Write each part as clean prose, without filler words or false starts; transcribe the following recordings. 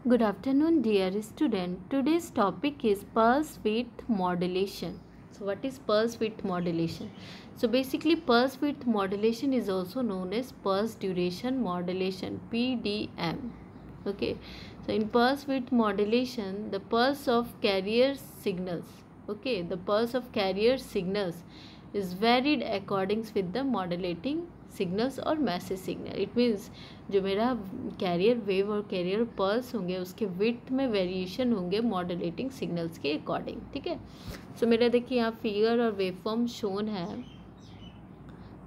Good afternoon, dear student. Today's topic is pulse width modulation. So, what is pulse width modulation? So, basically, pulse width modulation is also known as pulse duration modulation (PDM). Okay. So, in pulse width modulation, the pulse of carrier signals. Okay, the pulse of carrier signals is varied according with the modulating signals और message signal. It means जो मेरा carrier wave और career pulse होंगे उसके width में variation होंगे modulating signals के according. ठीक है. सो मेरा देखिए यहाँ फिगर और वेव फॉर्म शोन है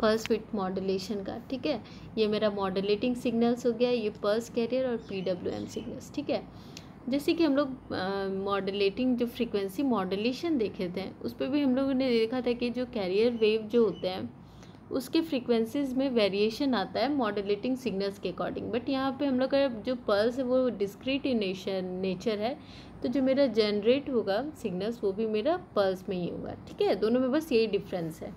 पल्स विड्थ मॉड्यूलेशन का. ठीक है. ये मेरा मॉड्यूलेटिंग सिग्नल्स हो गया, ये पल्स कैरियर और PWM सिग्नल्स. ठीक है. जैसे कि हम लोग मॉड्यूलेटिंग जो फ्रीक्वेंसी मॉड्यूलेशन देखे थे उस पर भी हम लोगों ने देखा था कि जो कैरियर वेव जो होते हैं उसके फ्रीक्वेंसीज में वेरिएशन आता है मॉड्यूलेटिंग सिग्नल्स के अकॉर्डिंग. बट यहाँ पे हम लोग का जो पल्स है वो डिस्क्रीट इन नेचर है, तो जो मेरा जनरेट होगा सिग्नल्स वो भी मेरा पल्स में ही होगा. ठीक है. दोनों में बस यही डिफरेंस है.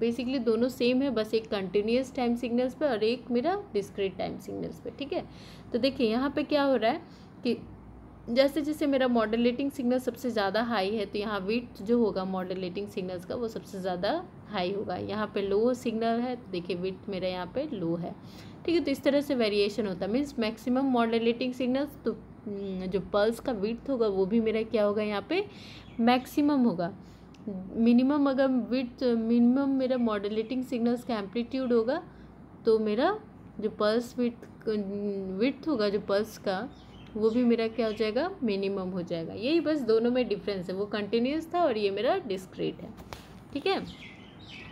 बेसिकली दोनों सेम है, बस एक कंटिन्यूस टाइम सिग्नल्स पे और एक मेरा डिस्क्रीट टाइम सिग्नल्स पे. ठीक है. तो देखिए यहाँ पे क्या हो रहा है कि जैसे जैसे मेरा मॉड्यूलेटिंग सिग्नल सबसे ज़्यादा हाई है तो यहाँ विड्थ जो होगा मॉड्यूलेटिंग सिग्नल्स का वो सबसे ज़्यादा हाई होगा. यहाँ पे लो सिग्नल है तो देखिए विड्थ मेरा यहाँ पे लो है. ठीक है. तो इस तरह से वेरिएशन होता है. मीन्स मैक्सिमम मॉड्यूलेटिंग सिग्नल्स तो जो पल्स का विड्थ होगा वो भी मेरा क्या होगा यहाँ पे मैक्सिमम होगा. मिनिमम अगर मिनिमम मेरा मॉड्यूलेटिंग सिग्नल्स का एम्पलीट्यूड होगा तो मेरा जो पल्स विड्थ होगा जो पल्स का वो भी मेरा क्या हो जाएगा मिनिमम हो जाएगा. यही बस दोनों में डिफरेंस है. वो कंटिन्यूस था और ये मेरा डिस्क्रीट है. ठीक है.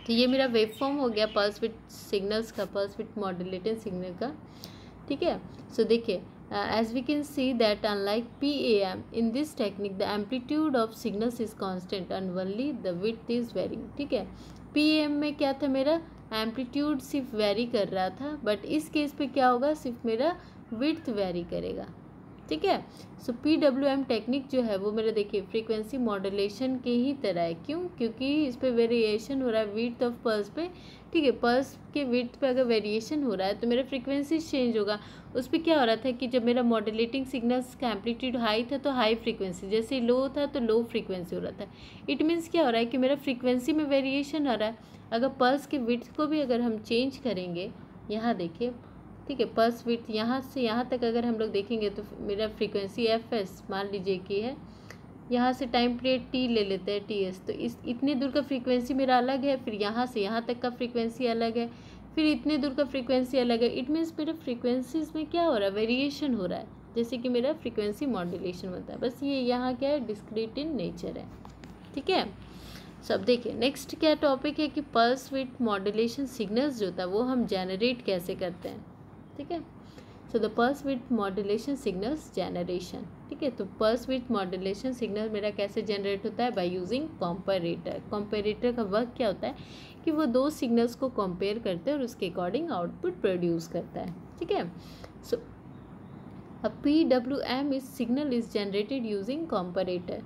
तो ये मेरा वेव फॉर्म हो गया पल्स विथ सिग्नल्स का, पल्स विथ मॉड्यूलेटेड सिग्नल का. ठीक है. सो देखिए as we can see that unlike PAM in this technique the amplitude of signals is constant and only the width is varying. ठीक है. PAM में क्या था मेरा एम्पलीट्यूड सिर्फ वेरी कर रहा था, बट इस केस पे क्या होगा सिर्फ मेरा विड्थ वेरी करेगा. ठीक है. सो PWM टेक्निक जो है वो मेरा देखिए फ्रीक्वेंसी मॉड्यूलेशन के ही तरह है. क्यों? क्योंकि इस पे वेरिएशन हो रहा है विड्थ ऑफ पल्स पे. ठीक है. पल्स के विड्थ पे अगर वेरिएशन हो रहा है तो मेरा फ्रीक्वेंसी चेंज होगा. उस पर क्या हो रहा था कि जब मेरा मॉड्यूलेटिंग सिग्नल्स का एम्पलीट्यूड हाई था तो हाई फ्रीक्वेंसी, जैसे लो था तो लो फ्रीक्वेंसी हो रहा था. इट मीन्स क्या हो रहा है कि मेरा फ्रीक्वेंसी में वेरिएशन आ रहा है. अगर पल्स के विड्थ को भी अगर हम चेंज करेंगे, यहाँ देखिए. ठीक है. पल्स विड्थ यहाँ से यहाँ तक अगर हम लोग देखेंगे तो मेरा फ्रीक्वेंसी FS मान लीजिए कि है, यहाँ से टाइम पीरियड T ले लेते हैं TS, तो इस इतने दूर का फ्रीक्वेंसी मेरा अलग है, फिर यहाँ से यहाँ तक का फ्रीक्वेंसी अलग है, फिर इतने दूर का फ्रीक्वेंसी अलग है. इट मीन्स मेरा फ्रीक्वेंसीज में क्या हो रहा है वेरिएशन हो रहा है, जैसे कि मेरा फ्रीक्वेंसी मॉड्यूलेशन होता है. बस ये यहाँ क्या है डिस्क्रीट इन नेचर है. ठीक है. सब देखिए नेक्स्ट क्या टॉपिक है कि पल्स विथ मॉड्यूलेशन सिग्नल्स जो होता है वो हम जनरेट कैसे करते हैं. ठीक है. So the pulse with modulation signals generation. ठीक है. तो पल्स विथ मॉड्यूलेशन सिग्नल मेरा कैसे जनरेट होता है बाय यूजिंग कंपैरेटर. कंपैरेटर का वर्क क्या होता है कि वो दो सिग्नल्स को कंपेयर करते हैं और उसके अकॉर्डिंग आउटपुट प्रोड्यूस करता है. ठीक है. सो अ PWM is signal is generated using comparator.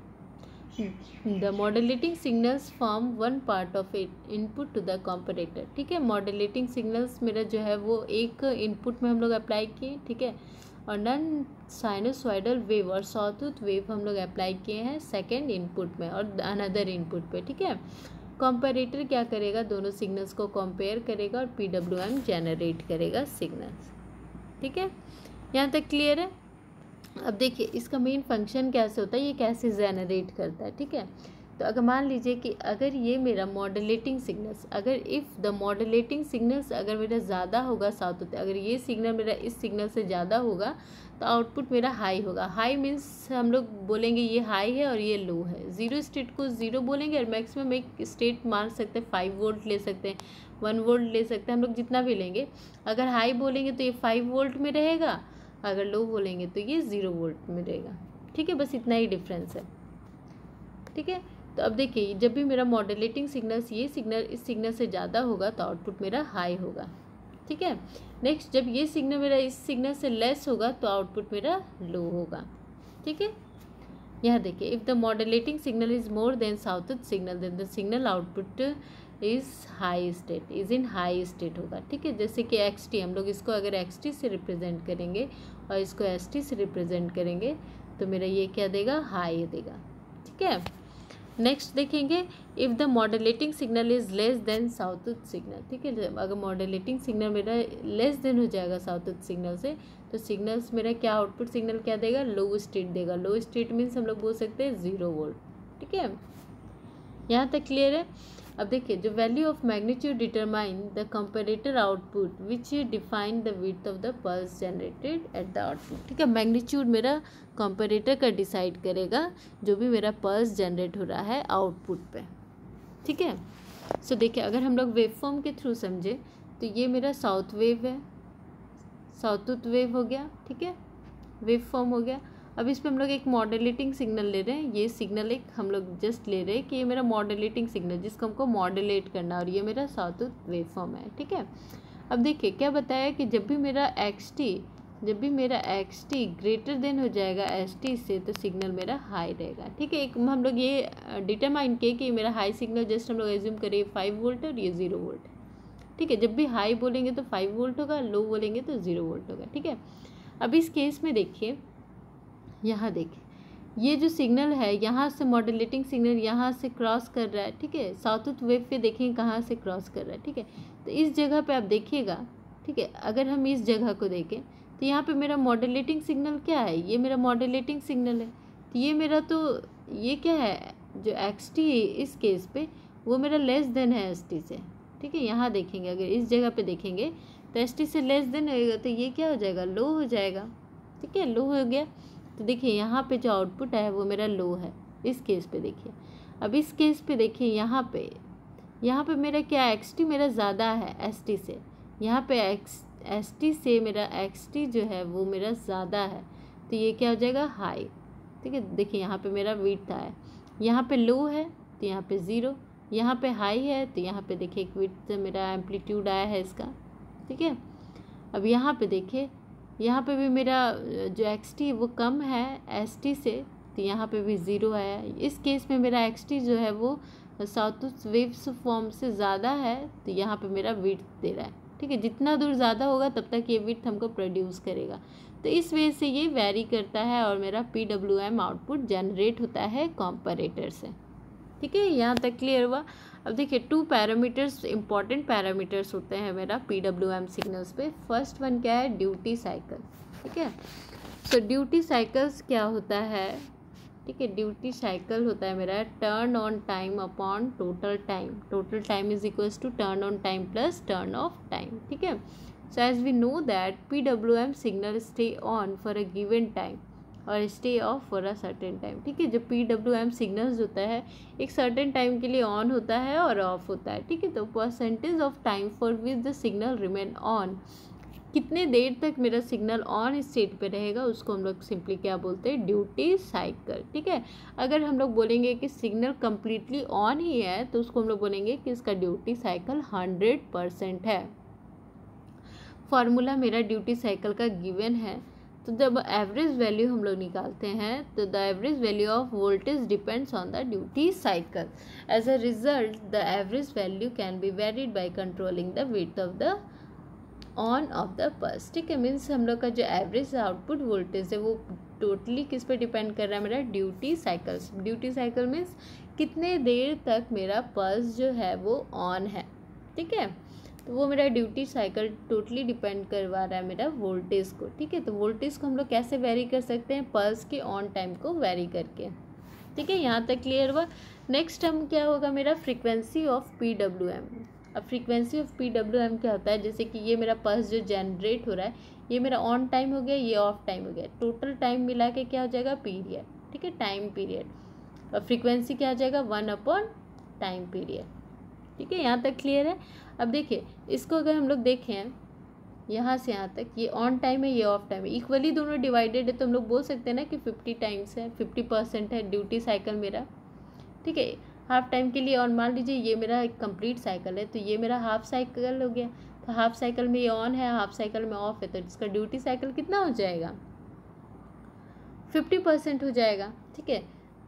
The modulating signals form one part of it input to the comparator. ठीक है. मॉड्यूलेटिंग सिग्नल्स मेरा जो है वो एक इनपुट में हम लोग अप्लाई किए. ठीक है. और नॉन साइनोसॉइडल वेव और सॉटूथ वेव हम लोग अप्लाई किए हैं सेकेंड इनपुट में और अनदर इनपुट पे. ठीक है. कंपैरेटर क्या करेगा दोनों सिग्नल्स को कंपेयर करेगा और PWM जनरेट करेगा सिग्नल्स. ठीक है. यहाँ तक क्लियर है. अब देखिए इसका मेन फंक्शन कैसे होता है, ये कैसे जनरेट करता है. ठीक है. तो अगर मान लीजिए कि अगर ये मेरा मॉड्यूलेटिंग सिग्नल्स अगर इफ़ द मॉड्यूलेटिंग सिग्नल्स अगर मेरा ज़्यादा होगा साउथ होता है, अगर ये सिग्नल मेरा इस सिग्नल से ज़्यादा होगा तो आउटपुट मेरा हाई होगा. हाई मीन्स हम लोग बोलेंगे ये हाई है और ये लो है. ज़ीरो स्टेट को ज़ीरो बोलेंगे और मैक्सिमम एक स्टेट मान सकते हैं 5 वोल्ट ले सकते हैं, 1 वोल्ट ले सकते हैं, हम लोग जितना भी लेंगे. अगर हाई बोलेंगे तो ये 5 वोल्ट में रहेगा, अगर लो बोलेंगे तो ये 0 वोल्ट में रहेगा. ठीक है. बस इतना ही डिफरेंस है. ठीक है. तो अब देखिए जब भी मेरा मॉड्यूलेटिंग सिग्नल्स ये सिग्नल इस सिग्नल से ज़्यादा होगा तो आउटपुट मेरा हाई होगा. ठीक है. नेक्स्ट जब ये सिग्नल मेरा इस सिग्नल से लेस होगा तो आउटपुट मेरा लो होगा. ठीक है. यहाँ देखिए if the modulating signal is more than sawtooth signal then the signal output is high state, is in high state होगा, ठीक है। जैसे कि एक्स टी, हम लोग इसको अगर एक्स टी से रिप्रेजेंट करेंगे और इसको एस टी से रिप्रेजेंट करेंगे तो मेरा ये क्या देगा, हाई देगा, ठीक है। नेक्स्ट देखेंगे, if the modulating signal is less than sawtooth signal, ठीक है। अगर मॉड्यूलेटिंग सिग्नल मेरा लेस देन हो जाएगा साउथूथ सिग्नल से, तो सिग्नल्स मेरा क्या आउटपुट सिग्नल क्या देगा, लो स्टेट देगा। लो स्टेट मीन्स हम लोग बोल सकते हैं 0 वोल्ट, ठीक है। यहाँ तक क्लियर है। अब देखिए, जो value of magnitude determine the comparator output which define the width of the pulse generated at the output, ठीक है। मैग्नीट्यूड मेरा कंपेरेटर का डिसाइड करेगा जो भी मेरा पल्स जनरेट हो रहा है आउटपुट पे, ठीक है। सो देखिए, अगर हम लोग वेव फॉर्म के थ्रू समझे तो ये मेरा साउथ वेव है, साउथूथ वेव हो गया, ठीक है, वेव फॉर्म हो गया। अब इस पर हम लोग एक मॉड्यूलेटिंग सिग्नल ले रहे हैं, ये सिग्नल एक हम लोग जस्ट ले रहे हैं कि ये मेरा मॉड्यूलेटिंग सिग्नल जिसको हमको मॉड्यूलेट करना, और ये मेरा साउथूथ वेव फॉर्म है, ठीक है। अब देखिए क्या बताया कि जब भी मेरा एक्स टी ग्रेटर देन हो जाएगा एस टी से, तो सिग्नल मेरा हाई रहेगा, ठीक है। एक हम लोग ये डिटरमाइन किए कि मेरा हाई सिग्नल जस्ट हम लोग एज्यूम करें 5 वोल्ट और ये 0 वोल्ट, ठीक है। जब भी हाई बोलेंगे तो 5 वोल्ट होगा, लो बोलेंगे तो 0 वोल्ट होगा, ठीक है। अब इस केस में देखिए, यहाँ देखिए ये जो सिग्नल है यहाँ से मॉड्यूलेटिंग सिग्नल यहाँ से क्रॉस कर रहा है, ठीक है। साउथूथ वेव पे देखें कहाँ से क्रॉस कर रहा है, ठीक है। तो इस जगह पे आप देखिएगा, ठीक है। अगर हम इस जगह को देखें तो यहाँ पे मेरा मॉड्यूलेटिंग सिग्नल क्या है, ये मेरा मॉड्यूलेटिंग सिग्नल है। तो ये मेरा तो ये क्या है, जो एक्स टी है इस केस पे वो मेरा लेस देन है एस टी से, ठीक है। यहाँ देखेंगे, अगर इस जगह पे देखेंगे तो एस टी से लेस देन होगा, तो ये क्या हो जाएगा, लो हो जाएगा, ठीक है, लो हो गया। तो देखिए यहाँ पे जो आउटपुट है वो मेरा लो है इस केस पे, देखिए। अब इस केस पे देखिए यहाँ पे मेरा क्या, एक्स टी मेरा ज़्यादा है एस टी से, यहाँ पे एस टी से मेरा एक्स टी जो है वो मेरा ज़्यादा है, तो ये क्या हो जाएगा, हाई, ठीक है। देखिए यहाँ पे मेरा विड्थ है, यहाँ पे लो है तो यहाँ पे 0, यहाँ पे हाई है तो यहाँ पे देखिए एक विड्थ मेरा एम्पलीट्यूड आया है इसका, ठीक है। अब यहाँ पे देखिए, यहाँ पे भी मेरा जो एक्स टी वो कम है एस टी से, तो यहाँ पे भी 0 आया। इस केस में मेरा एक्स टी जो है वो साउथूथ वेव्स फॉर्म से ज़्यादा है, तो यहाँ पे मेरा विड्थ दे रहा है, ठीक है। जितना दूर ज़्यादा होगा तब तक ये विड्थ हमको प्रोड्यूस करेगा, तो इस वजह से ये वेरी करता है और मेरा PWM आउटपुट जनरेट होता है कंपैरेटर से, ठीक है। यहाँ तक क्लियर हुआ। अब देखिए 2 पैरामीटर्स, इंपॉर्टेंट पैरामीटर्स होते हैं मेरा PWM सिग्नल्स पे। फर्स्ट वन क्या है, ड्यूटी साइकिल, ठीक है। सो ड्यूटी साइकिल्स क्या होता है, ठीक है। ड्यूटी साइकिल होता है मेरा turn on time upon total time, total time is equals to turn on time plus turn off time, ठीक है। So as we know that PWM signal stay on for a given time और stay off for a certain time, ठीक है। जो PWM signals होता है एक certain time के लिए ऑन होता है और ऑफ होता है, ठीक है। तो percentage of time for which the signal remain on, कितने देर तक मेरा सिग्नल ऑन स्टेट पे रहेगा उसको हम लोग सिंपली क्या बोलते हैं, ड्यूटी साइकिल, ठीक है। अगर हम लोग बोलेंगे कि सिग्नल कम्प्लीटली ऑन ही है तो उसको हम लोग बोलेंगे कि इसका ड्यूटी साइकिल 100% है। फार्मूला मेरा ड्यूटी साइकिल का गिवन है, तो जब एवरेज वैल्यू हम लोग निकालते हैं तो the average value of voltage depends on the duty cycle. As a result the average value can be varied by controlling the width of the on off the pulse, ठीक है। Means हम लोग का जो एवरेज आउटपुट वोल्टेज है वो totally किस पे डिपेंड कर रहा है, मेरा duty cycles. Duty cycle means कितने देर तक मेरा पल्स जो है वो ऑन है, ठीक है। तो वो मेरा ड्यूटी साइकिल टोटली डिपेंड करवा रहा है मेरा वोल्टेज को, ठीक है। तो वोल्टेज को हम लोग कैसे वेरी कर सकते हैं, पल्स के ऑन टाइम को वेरी करके, ठीक है। यहाँ तक क्लियर हुआ। नेक्स्ट हम क्या होगा, मेरा फ्रीक्वेंसी ऑफ PWM। अब फ्रीक्वेंसी ऑफ PWM क्या होता है, जैसे कि ये मेरा पल्स जो जनरेट हो रहा है ये मेरा ऑन टाइम हो गया, ये ऑफ टाइम हो गया, टोटल टाइम मिला के क्या हो जाएगा, पीरियड, ठीक है, टाइम पीरियड। और फ्रीक्वेंसी क्या हो जाएगा, 1 टाइम पीरियड, ठीक है। यहाँ तक क्लियर है। अब देखिए इसको अगर हम लोग देखें यहाँ से यहाँ तक, ये ऑन टाइम है ये ऑफ टाइम है, इक्वली दोनों डिवाइडेड है, तो हम लोग बोल सकते हैं ना कि 50 टाइम्स है, 50% है ड्यूटी साइकिल मेरा, ठीक है। हाफ टाइम के लिए, और मान लीजिए ये मेरा एक कंप्लीट साइकिल है तो ये मेरा हाफ साइकिल हो गया, तो हाफ साइकिल में ये ऑन है, हाफ साइकिल में ऑफ है, तो इसका ड्यूटी साइकिल कितना हो जाएगा, 50% हो जाएगा, ठीक है।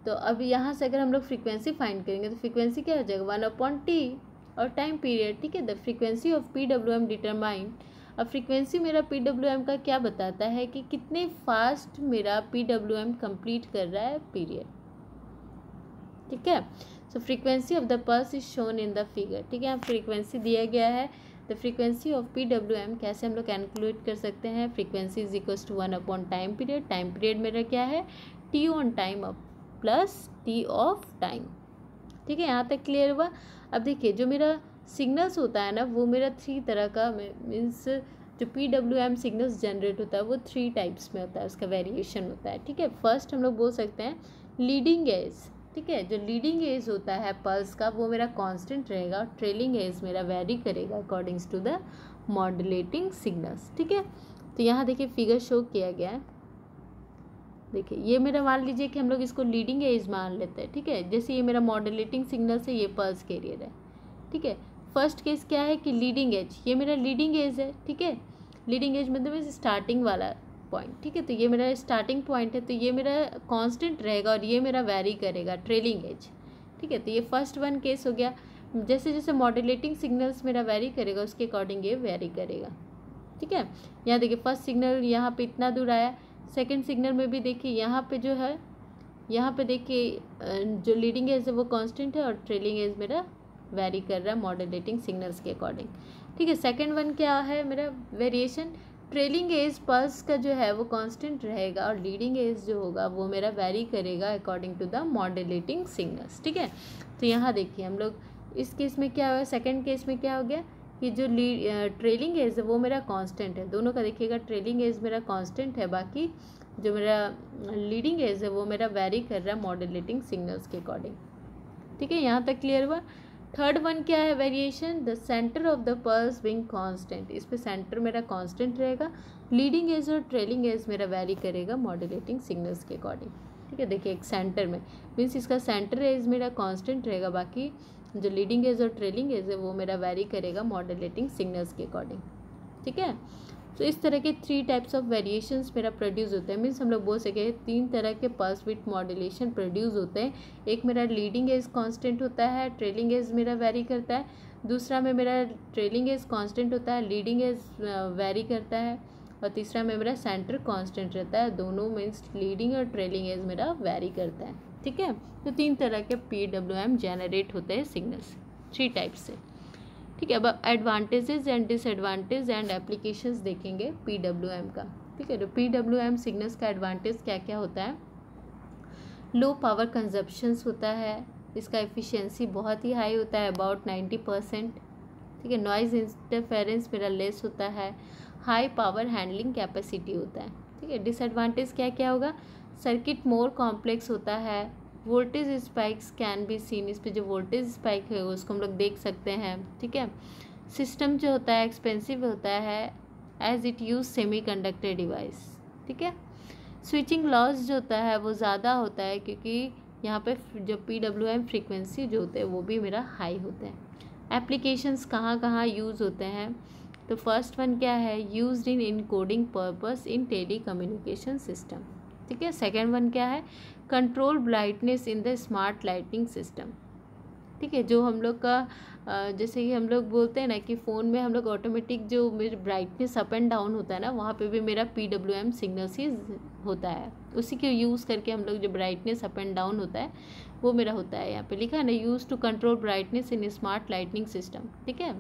तो अब यहाँ से अगर हम लोग फ्रीक्वेंसी फाइंड करेंगे तो फ्रीक्वेंसी क्या हो जाएगा, 1/T, और टाइम पीरियड, ठीक है। The frequency of PWM determine, अब फ्रीक्वेंसी मेरा PWM का क्या बताता है कि कितने फास्ट मेरा PWM कंप्लीट कर रहा है पीरियड, ठीक है। So frequency of the pulse is shown in the figure, ठीक है। फ्रीक्वेंसी दिया गया है, द फ्रीक्वेंसी ऑफ PWM कैसे हम लोग कैलकुलेट कर सकते हैं, frequency is equals to 1 upon time period, time period मेरा क्या है T on time up plus T off time, ठीक है। यहाँ तक क्लियर हुआ। अब देखिए जो मेरा सिग्नल्स होता है ना वो मेरा 3 तरह का, मीन्स जो PWM सिग्नल्स जनरेट होता है वो 3 टाइप्स में होता है, उसका वेरिएशन होता है, ठीक है। फर्स्ट हम लोग बोल सकते हैं लीडिंग एज, ठीक है। जो लीडिंग एज होता है पल्स का वो मेरा कांस्टेंट रहेगा, ट्रेलिंग एज मेरा वेरी करेगा accordings to the modulating signals, ठीक है। तो यहाँ देखिए फिगर शो किया गया है, देखिए ये मेरा मान लीजिए कि हम लोग इसको लीडिंग एज मान लेते हैं, ठीक है। जैसे ये मेरा मॉड्यूलेटिंग सिग्नल से ये पल्स कैरियर है, ठीक है। फर्स्ट केस क्या है कि लीडिंग एज, ये मेरा लीडिंग एज है, ठीक है। लीडिंग एज मतलब स्टार्टिंग वाला पॉइंट, ठीक है। तो ये मेरा स्टार्टिंग पॉइंट है, तो ये मेरा कांस्टेंट रहेगा और ये मेरा वैरी करेगा ट्रेलिंग एज, ठीक है। तो ये फर्स्ट वन केस हो गया। जैसे जैसे मॉड्यूलेटिंग सिग्नल्स मेरा वैरी करेगा उसके अकॉर्डिंग ये वैरी करेगा, ठीक है। यहाँ देखिए फर्स्ट सिग्नल यहाँ पे इतना दूर आया, सेकेंड सिग्नल में भी देखिए यहाँ पे जो है, यहाँ पे देखिए जो लीडिंग एज है वो कांस्टेंट है और ट्रेलिंग एज मेरा वैरी कर रहा है मॉड्यूलेटिंग सिग्नल्स के अकॉर्डिंग, ठीक है। सेकंड वन क्या है मेरा वेरिएशन, ट्रेलिंग एज पल्स का जो है वो कांस्टेंट रहेगा और लीडिंग एज जो होगा वो मेरा वैरी करेगा according to the modulating signals, ठीक है। तो यहाँ देखिए हम लोग इस केस में क्या हुआ, सेकेंड केस में क्या हो गया कि जो ट्रेलिंग एज है वो मेरा कांस्टेंट है, दोनों का देखिएगा ट्रेलिंग एज मेरा कांस्टेंट है, बाकी जो मेरा लीडिंग एज है वो मेरा वैरी कर रहा है मॉड्यूलेटिंग सिग्नल्स के अकॉर्डिंग, ठीक है। यहाँ तक क्लियर हुआ। थर्ड वन क्या है variation, the centre of the pulse being constant, इस पे सेंटर मेरा कांस्टेंट रहेगा, लीडिंग एज और ट्रेलिंग एज मेरा वैरी करेगा मॉड्यूलेटिंग सिग्नल्स के अकॉर्डिंग, ठीक है। देखिए एक सेंटर में मीन्स इसका सेंटर एज मेरा कांस्टेंट रहेगा, बाकी जो लीडिंग एज और ट्रेलिंग एज है वो मेरा वैरी करेगा मॉड्यूलेटिंग सिग्नल्स के अकॉर्डिंग, ठीक है। तो इस तरह के 3 टाइप्स ऑफ वेरिएशंस मेरा प्रोड्यूस होते हैं, मीन्स हम लोग बोल सके 3 तरह के पल्स विड्थ मॉड्यूलेशन प्रोड्यूस होते हैं। एक मेरा लीडिंग एज कांस्टेंट होता है, ट्रेलिंग एज मेरा वैरी करता है, दूसरा में मेरा ट्रेलिंग एज कांस्टेंट होता है, लीडिंग एज वैरी करता है, और तीसरा में मेरा सेंटर कांस्टेंट रहता है, दोनों मीन्स लीडिंग और ट्रेलिंग एज मेरा वैरी करता है, ठीक है। तो 3 तरह के PWM जनरेट होते हैं सिग्नल्स 3 टाइप्स से, ठीक है। अब advantages and disadvantage and applications देखेंगे PWM का, ठीक है। तो PWM सिग्नल्स का एडवांटेज क्या क्या होता है, लो पावर कंजप्शंस होता है, इसका एफिशिएंसी बहुत ही हाई होता है अबाउट 90%, ठीक है। नॉइज़ इंटरफेरेंस मेरा लेस होता है, हाई पावर हैंडलिंग कैपेसिटी होता है, ठीक है। डिसएडवांटेज क्या क्या होगा, सर्किट मोर कॉम्प्लेक्स होता है, voltage spikes can be seen, इस पर जो वोल्टेज स्पाइक है उसको हम लोग देख सकते हैं, ठीक है। सिस्टम जो होता है एक्सपेंसिव होता है as it use semiconductor device, ठीक है। स्विचिंग लॉस जो होता है वो ज़्यादा होता है क्योंकि यहाँ पे जो PWM फ्रीक्वेंसी जो होते हैं वो भी मेरा हाई होते हैं। एप्लीकेशंस कहाँ कहाँ यूज़ होते हैं, तो फर्स्ट वन क्या है, used in encoding purpose in telecommunication system, ठीक है। सेकेंड वन क्या है, control brightness in the smart lighting system, ठीक है। जो हम लोग का जैसे कि हम लोग बोलते हैं ना कि फ़ोन में हम लोग ऑटोमेटिक जो मेरे ब्राइटनेस अप एंड डाउन होता है ना, वहाँ पे भी मेरा PWM सिग्नल्स ही होता है, उसी के यूज़ करके हम लोग जो ब्राइटनेस अप एंड डाउन होता है वो मेरा होता है। यहाँ पे लिखा है ना, use to control brightness in smart lighting system, ठीक है।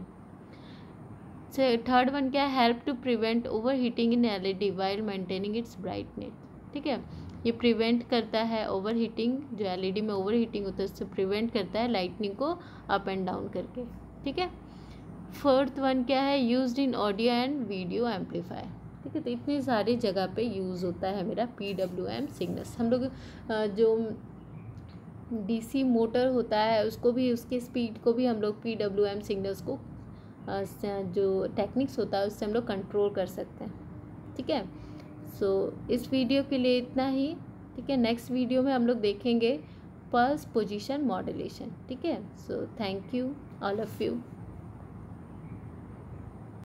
थर्ड वन क्या है, help to prevent overheating in LED while maintaining its brightness, ठीक है। ये प्रिवेंट करता है ओवर हीटिंग, जो LED में ओवर हीटिंग होता है उससे प्रिवेंट करता है लाइटनिंग को अप एंड डाउन करके, ठीक है। फोर्थ वन क्या है, used in audio and video amplifier, ठीक है। तो इतनी सारी जगह पे यूज़ होता है मेरा PWM सिग्नल्स। हम लोग जो DC मोटर होता है उसको भी, उसके स्पीड को भी हम लोग PWM सिग्नल्स को जो टेक्निक्स होता है उससे हम लोग कंट्रोल कर सकते हैं, ठीक है। सो इस वीडियो के लिए इतना ही, ठीक है। नेक्स्ट वीडियो में हम लोग देखेंगे पल्स पोजीशन मॉड्यूलेशन, ठीक है। So thank you all of you.